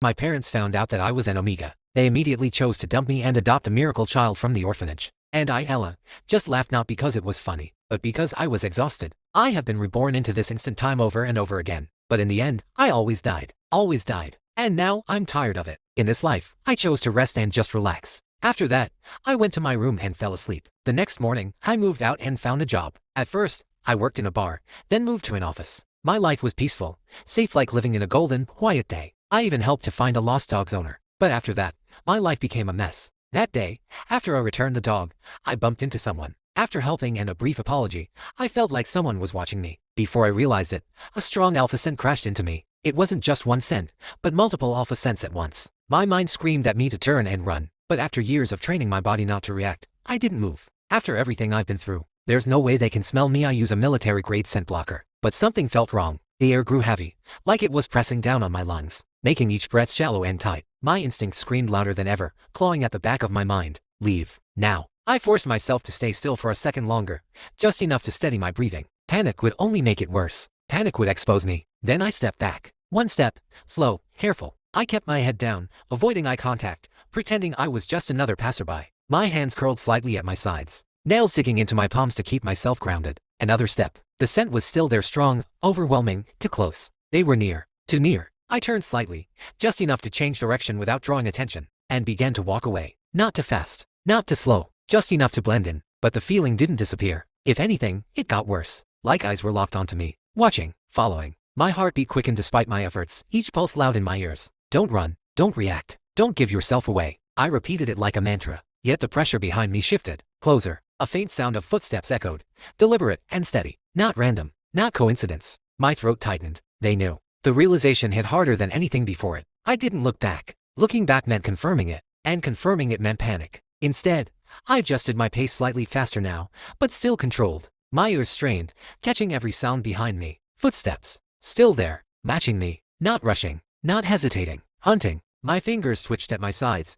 My parents found out that I was an Omega. They immediately chose to dump me and adopt a miracle child from the orphanage. And I, Ella, just laughed not because it was funny, but because I was exhausted. I have been reborn into this instant time over and over again. But in the end, I always died. Always died. And now, I'm tired of it. In this life, I chose to rest and just relax. After that, I went to my room and fell asleep. The next morning, I moved out and found a job. At first, I worked in a bar, then moved to an office. My life was peaceful, safe like living in a golden, quiet day. I even helped to find a lost dog's owner. But after that, my life became a mess. That day, after I returned the dog, I bumped into someone. After helping and a brief apology, I felt like someone was watching me. Before I realized it, a strong alpha scent crashed into me. It wasn't just one scent, but multiple alpha scents at once. My mind screamed at me to turn and run. But after years of training my body not to react, I didn't move. After everything I've been through, there's no way they can smell me. I use a military-grade scent blocker. But something felt wrong. The air grew heavy, like it was pressing down on my lungs, making each breath shallow and tight. My instinct screamed louder than ever, clawing at the back of my mind. Leave. Now. I forced myself to stay still for a second longer, just enough to steady my breathing. Panic would only make it worse. Panic would expose me. Then I stepped back. One step. Slow. Careful. I kept my head down, avoiding eye contact, pretending I was just another passerby. My hands curled slightly at my sides, nails digging into my palms to keep myself grounded. Another step. The scent was still there, strong, overwhelming, too close. They were near. Too near. I turned slightly, just enough to change direction without drawing attention, and began to walk away. Not too fast. Not too slow. Just enough to blend in. But the feeling didn't disappear. If anything, it got worse. Like eyes were locked onto me, watching, following. My heartbeat quickened despite my efforts, each pulse loud in my ears. Don't run. Don't react. Don't give yourself away. I repeated it like a mantra. Yet the pressure behind me shifted. Closer. A faint sound of footsteps echoed. Deliberate and steady. Not random. Not coincidence. My throat tightened. They knew. The realization hit harder than anything before it. I didn't look back. Looking back meant confirming it. And confirming it meant panic. Instead, I adjusted my pace slightly faster now, but still controlled. My ears strained, catching every sound behind me. Footsteps. Still there. Matching me. Not rushing. Not hesitating. Hunting. My fingers twitched at my sides.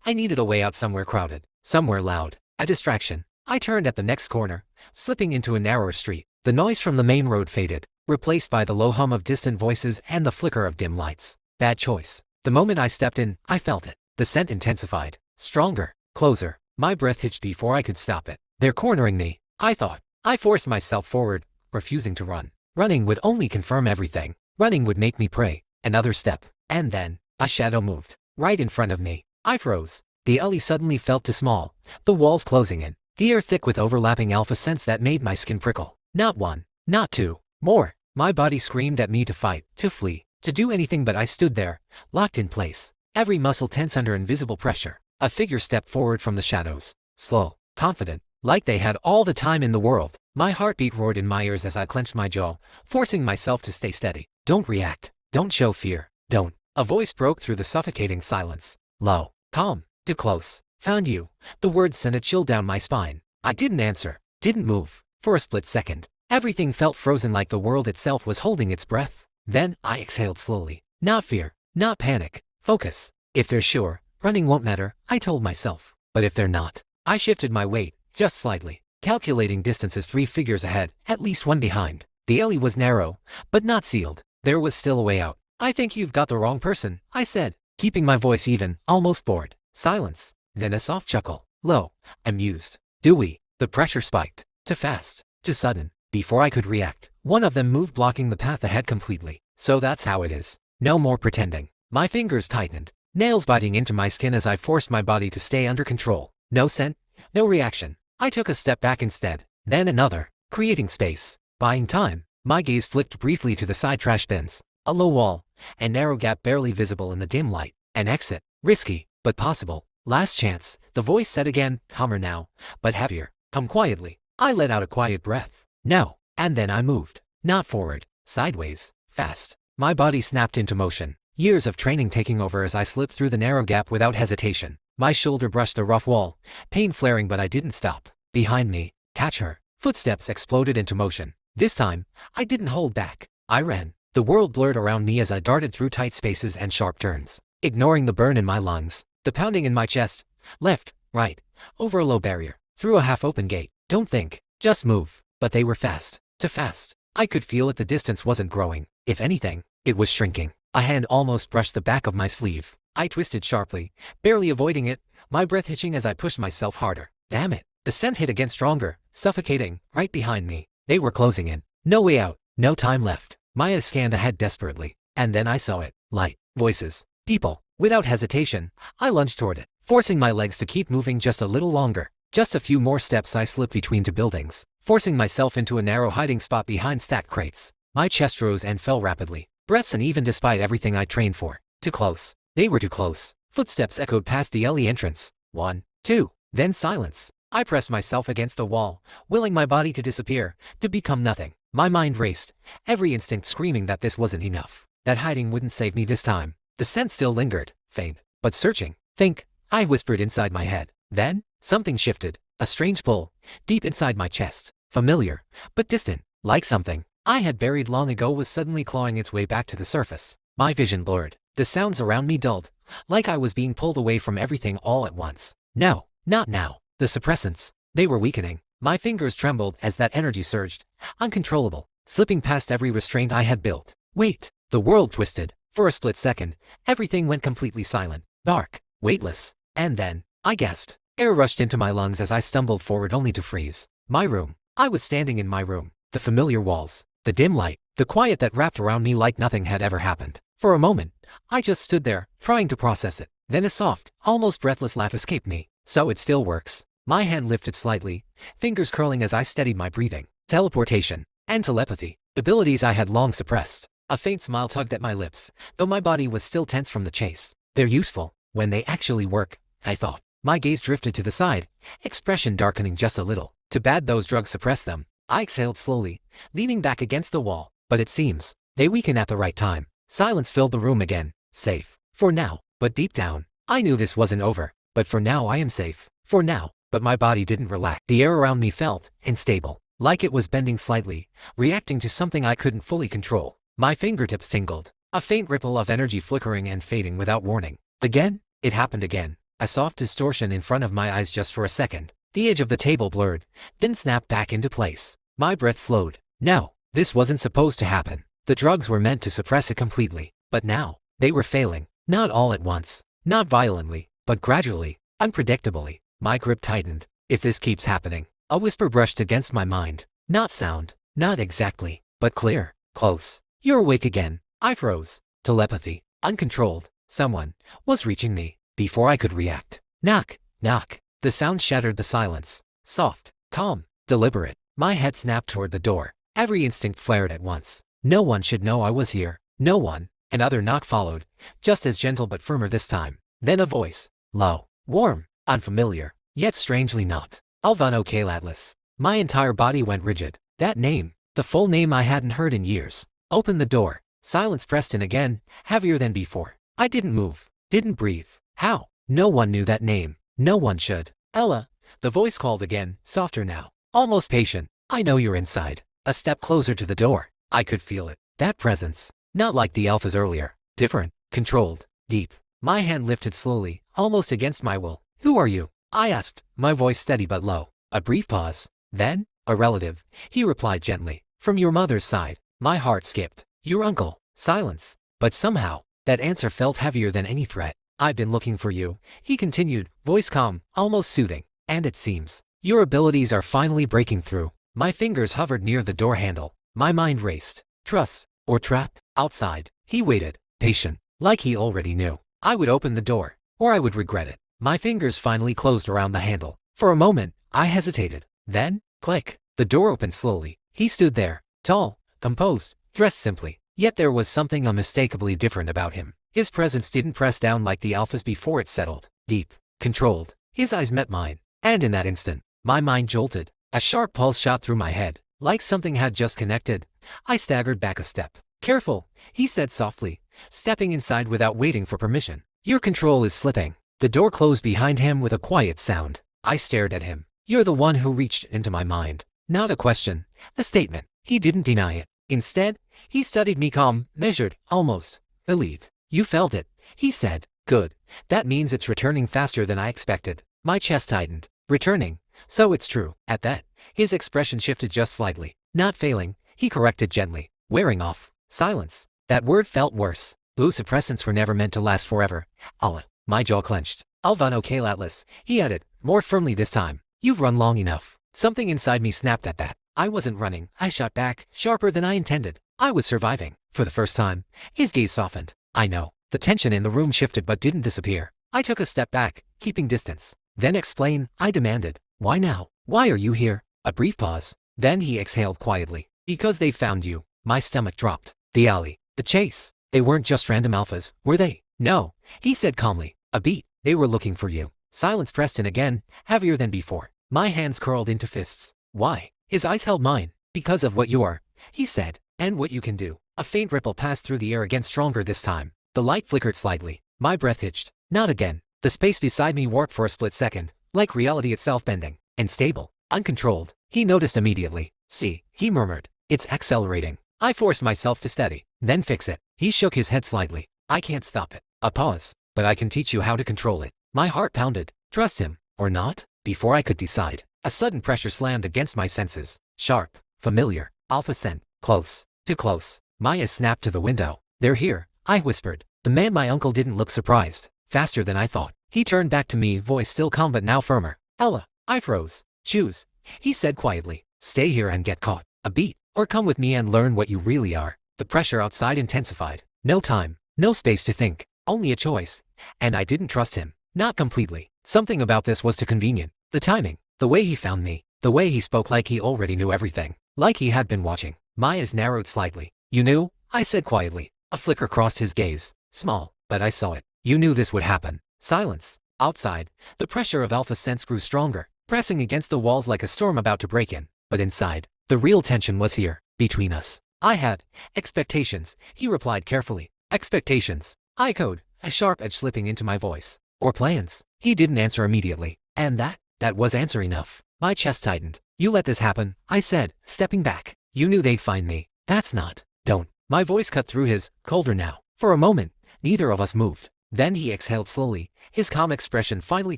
I needed a way out, somewhere crowded. Somewhere loud. A distraction. I turned at the next corner, slipping into a narrower street. The noise from the main road faded, replaced by the low hum of distant voices and the flicker of dim lights. Bad choice. The moment I stepped in, I felt it. The scent intensified. Stronger. Closer. My breath hitched before I could stop it. They're cornering me, I thought. I forced myself forward, refusing to run. Running would only confirm everything. Running would make me pray. Another step. And then, a shadow moved. Right in front of me. I froze. The alley suddenly felt too small. The walls closing in. The air thick with overlapping alpha scents that made my skin prickle. Not one. Not two. More. My body screamed at me to fight, to flee, to do anything, but I stood there, locked in place. Every muscle tense under invisible pressure. A figure stepped forward from the shadows. Slow. Confident. Like they had all the time in the world. My heartbeat roared in my ears as I clenched my jaw, forcing myself to stay steady. Don't react. Don't show fear. Don't. A voice broke through the suffocating silence. Low. Calm. Too close. Found you. The words sent a chill down my spine. I didn't answer. Didn't move. For a split second, everything felt frozen, like the world itself was holding its breath. Then, I exhaled slowly. Not fear. Not panic. Focus. If they're sure, running won't matter, I told myself. But if they're not, I shifted my weight, just slightly, calculating distances 3 figures ahead, at least 1 behind. The alley was narrow, but not sealed. There was still a way out. I think you've got the wrong person, I said, keeping my voice even, almost bored. Silence. Then a soft chuckle. Low. Amused. Do we? The pressure spiked. Too fast. Too sudden. Before I could react, one of them moved, blocking the path ahead completely. So that's how it is. No more pretending. My fingers tightened, nails biting into my skin as I forced my body to stay under control. No scent. No reaction. I took a step back instead. Then another. Creating space. Buying time. My gaze flicked briefly to the side trash bins. A low wall. A narrow gap barely visible in the dim light. An exit. Risky, but possible. Last chance, the voice said again, calmer now, but heavier. Come quietly. I let out a quiet breath. No. And then I moved. Not forward. Sideways. Fast. My body snapped into motion. Years of training taking over as I slipped through the narrow gap without hesitation. My shoulder brushed the rough wall, pain flaring, but I didn't stop. Behind me. Catch her. Footsteps exploded into motion. This time, I didn't hold back. I ran. The world blurred around me as I darted through tight spaces and sharp turns, ignoring the burn in my lungs, the pounding in my chest. Left, right, over a low barrier, through a half-open gate. Don't think, just move. But they were fast. Too fast. I could feel it. The distance wasn't growing. If anything, it was shrinking. A hand almost brushed the back of my sleeve. I twisted sharply, barely avoiding it, my breath hitching as I pushed myself harder. Damn it. The scent hit again stronger, suffocating, right behind me. They were closing in. No way out. No time left. Maya scanned ahead desperately. And then I saw it. Light. Voices. People. Without hesitation, I lunged toward it, forcing my legs to keep moving just a little longer. Just a few more steps I slipped between two buildings, forcing myself into a narrow hiding spot behind stacked crates. My chest rose and fell rapidly. Breaths and even despite everything I trained for. Too close. They were too close. Footsteps echoed past the alley entrance. 1, 2, then silence. I pressed myself against the wall, willing my body to disappear, to become nothing. My mind raced, every instinct screaming that this wasn't enough, that hiding wouldn't save me this time. The scent still lingered, faint, but searching. Think, I whispered inside my head. Then, something shifted, a strange pull, deep inside my chest, familiar, but distant, like something I had buried long ago was suddenly clawing its way back to the surface. My vision blurred, the sounds around me dulled, like I was being pulled away from everything all at once. No, not now. The suppressants, they were weakening. My fingers trembled as that energy surged, uncontrollable, slipping past every restraint I had built. Wait, the world twisted. For a split second, everything went completely silent, dark, weightless, and then, I gasped. Air rushed into my lungs as I stumbled forward only to freeze. My room. I was standing in my room. The familiar walls, the dim light, the quiet that wrapped around me like nothing had ever happened. For a moment, I just stood there, trying to process it. Then a soft, almost breathless laugh escaped me. So it still works. My hand lifted slightly, fingers curling as I steadied my breathing. Teleportation and telepathy, abilities I had long suppressed. A faint smile tugged at my lips, though my body was still tense from the chase. They're useful when they actually work, I thought. My gaze drifted to the side, expression darkening just a little. Too bad those drugs suppress them. I exhaled slowly, leaning back against the wall. But it seems they weaken at the right time. Silence filled the room again. Safe. For now. But deep down, I knew this wasn't over. But for now I am safe. For now. But my body didn't relax. The air around me felt unstable, like it was bending slightly, reacting to something I couldn't fully control. My fingertips tingled, a faint ripple of energy flickering and fading without warning. Again, it happened again. A soft distortion in front of my eyes just for a second. The edge of the table blurred, then snapped back into place. My breath slowed. No, this wasn't supposed to happen. The drugs were meant to suppress it completely. But now, they were failing. Not all at once, not violently, but gradually, unpredictably. My grip tightened. If this keeps happening, a whisper brushed against my mind. Not sound, not exactly, but clear, close. You're awake again. I froze. Telepathy, uncontrolled. Someone was reaching me before I could react. Knock, knock. The sound shattered the silence. Soft, calm, deliberate. My head snapped toward the door. Every instinct flared at once. No one should know I was here. No one. Another knock followed, just as gentle but firmer this time. Then a voice. Low, warm, unfamiliar, yet strangely not. Alvaro Kailatlis. My entire body went rigid. That name, the full name I hadn't heard in years. Opened the door. Silence pressed in again, heavier than before. I didn't move, didn't breathe. How? No one knew that name. No one should. Ella. The voice called again, softer now, almost patient. I know you're inside. A step closer to the door. I could feel it. That presence. Not like the alphas earlier. Different, controlled, deep. My hand lifted slowly, almost against my will. Who are you? I asked, my voice steady but low. A brief pause. Then, a relative. He replied gently. From your mother's side. My heart skipped. Your uncle. Silence. But somehow, that answer felt heavier than any threat. I've been looking for you, he continued, voice calm, almost soothing. And it seems, your abilities are finally breaking through. My fingers hovered near the door handle. My mind raced. Trust, or trap? Outside, he waited, patient, like he already knew. I would open the door, or I would regret it. My fingers finally closed around the handle. For a moment, I hesitated. Then, click, the door opened slowly. He stood there, tall, composed, dressed simply. Yet there was something unmistakably different about him. His presence didn't press down like the alphas before it settled. Deep, controlled. His eyes met mine, and in that instant, my mind jolted. A sharp pulse shot through my head, like something had just connected. I staggered back a step. Careful, he said softly, stepping inside without waiting for permission. Your control is slipping. The door closed behind him with a quiet sound. I stared at him. You're the one who reached into my mind. Not a question, a statement. He didn't deny it. Instead, he studied me calm, measured, almost relieved. You felt it, he said. Good. That means it's returning faster than I expected. My chest tightened. Returning. So it's true. At that, his expression shifted just slightly. Not failing, he corrected gently. Wearing off. Silence. That word felt worse. Blue suppressants were never meant to last forever. Allah. My jaw clenched. Alvano Kale Atlas, he added, more firmly this time. You've run long enough. Something inside me snapped at that. I wasn't running. I shot back, sharper than I intended. I was surviving. For the first time, his gaze softened. I know. The tension in the room shifted but didn't disappear. I took a step back, keeping distance. Then explain, I demanded. Why now? Why are you here? A brief pause. Then he exhaled quietly. Because they found you. My stomach dropped. The alley. The chase. They weren't just random alphas, were they? No, he said calmly. A beat. They were looking for you. Silence pressed in again, heavier than before. My hands curled into fists. Why? His eyes held mine. Because of what you are, he said, and what you can do. A faint ripple passed through the air again, stronger this time. The light flickered slightly. My breath hitched. Not again. The space beside me warped for a split second, like reality itself bending. Unstable. Uncontrolled. He noticed immediately. See, he murmured. It's accelerating. I forced myself to steady. Then fix it. He shook his head slightly. I can't stop it. A pause. But I can teach you how to control it. My heart pounded. Trust him. Or not? Before I could decide, a sudden pressure slammed against my senses. Sharp. Familiar. Alpha scent. Close. Too close. Maya snapped to the window. They're here, I whispered. The man, my uncle, didn't look surprised. Faster than I thought. He turned back to me, voice still calm but now firmer. Ella. I froze. Choose. He said quietly. Stay here and get caught. A beat. Or come with me and learn what you really are. The pressure outside intensified. No time. No space to think. Only a choice. And I didn't trust him. Not completely. Something about this was too convenient. The timing. The way he found me. The way he spoke like he already knew everything. Like he had been watching. My eyes narrowed slightly. You knew? I said quietly. A flicker crossed his gaze. Small, but I saw it. You knew this would happen. Silence. Outside, the pressure of Alpha's sense grew stronger, pressing against the walls like a storm about to break in. But inside, the real tension was here, between us. I had expectations, he replied carefully. Expectations. I echoed, a sharp edge slipping into my voice. Or plans. He didn't answer immediately. And that was answer enough. My chest tightened. You let this happen, I said, stepping back. You knew they'd find me. That's not. Don't. My voice cut through his, colder now. For a moment, neither of us moved. Then he exhaled slowly, his calm expression finally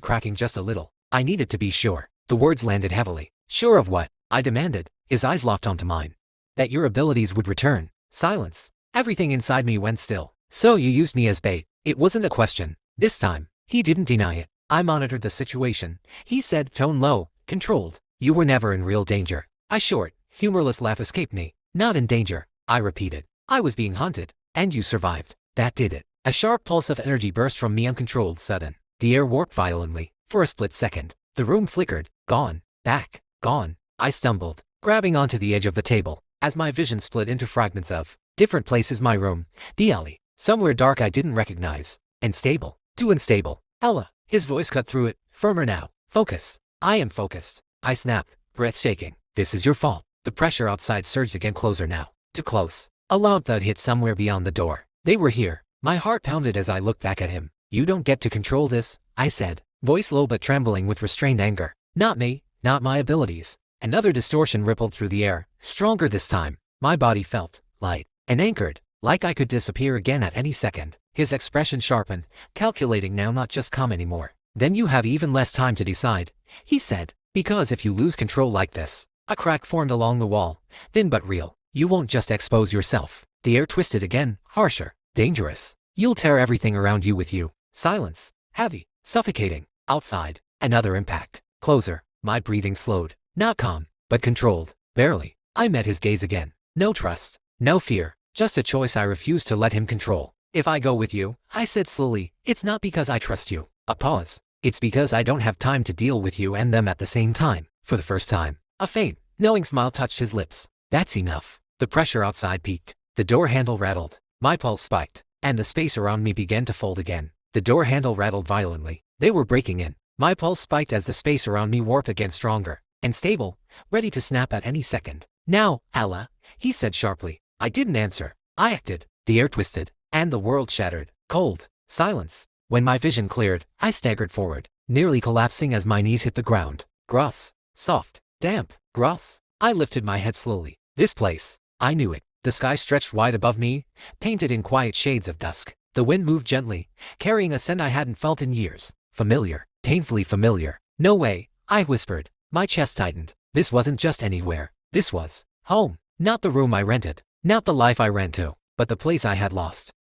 cracking just a little. I needed to be sure. The words landed heavily. Sure of what? I demanded. His eyes locked onto mine. That your abilities would return. Silence. Everything inside me went still. So you used me as bait. It wasn't a question. This time, he didn't deny it. I monitored the situation. He said, tone low, controlled. You were never in real danger. A short, humorless laugh escaped me. Not in danger, I repeated. I was being hunted. And you survived. That did it. A sharp pulse of energy burst from me, uncontrolled, sudden. The air warped violently. For a split second, the room flickered. Gone. Back. Gone. I stumbled, grabbing onto the edge of the table, as my vision split into fragments of different places. My room. The alley. Somewhere dark I didn't recognize. Unstable. Too unstable. Ella. His voice cut through it, firmer now. Focus. I am focused. I snapped, breath shaking. This is your fault. The pressure outside surged again, closer now. Too close. A loud thud hit somewhere beyond the door. They were here. My heart pounded as I looked back at him. You don't get to control this, I said, voice low but trembling with restrained anger. Not me, not my abilities. Another distortion rippled through the air, stronger this time. My body felt light and anchored, like I could disappear again at any second. His expression sharpened, calculating now, not just calm anymore. Then you have even less time to decide, he said, because if you lose control like this, a crack formed along the wall, thin but real. You won't just expose yourself. The air twisted again, harsher, dangerous. You'll tear everything around you with you. Silence. Heavy. Suffocating. Outside. Another impact. Closer. My breathing slowed. Not calm, but controlled. Barely. I met his gaze again. No trust. No fear. Just a choice I refused to let him control. If I go with you, I said slowly, it's not because I trust you. A pause. It's because I don't have time to deal with you and them at the same time. For the first time, a faint, knowing smile touched his lips. That's enough. The pressure outside peaked. The door handle rattled. My pulse spiked, and the space around me began to fold again. The door handle rattled violently. They were breaking in. My pulse spiked as the space around me warped again, stronger and stable, ready to snap at any second. Now, Allah, he said sharply. I didn't answer. I acted. The air twisted, and the world shattered. Cold. Silence. When my vision cleared, I staggered forward, nearly collapsing as my knees hit the ground. Grass. Soft. Damp. Grass. I lifted my head slowly. This place. I knew it. The sky stretched wide above me, painted in quiet shades of dusk. The wind moved gently, carrying a scent I hadn't felt in years. Familiar. Painfully familiar. No way, I whispered. My chest tightened. This wasn't just anywhere. This was home. Not the room I rented. Not the life I ran to. But the place I had lost.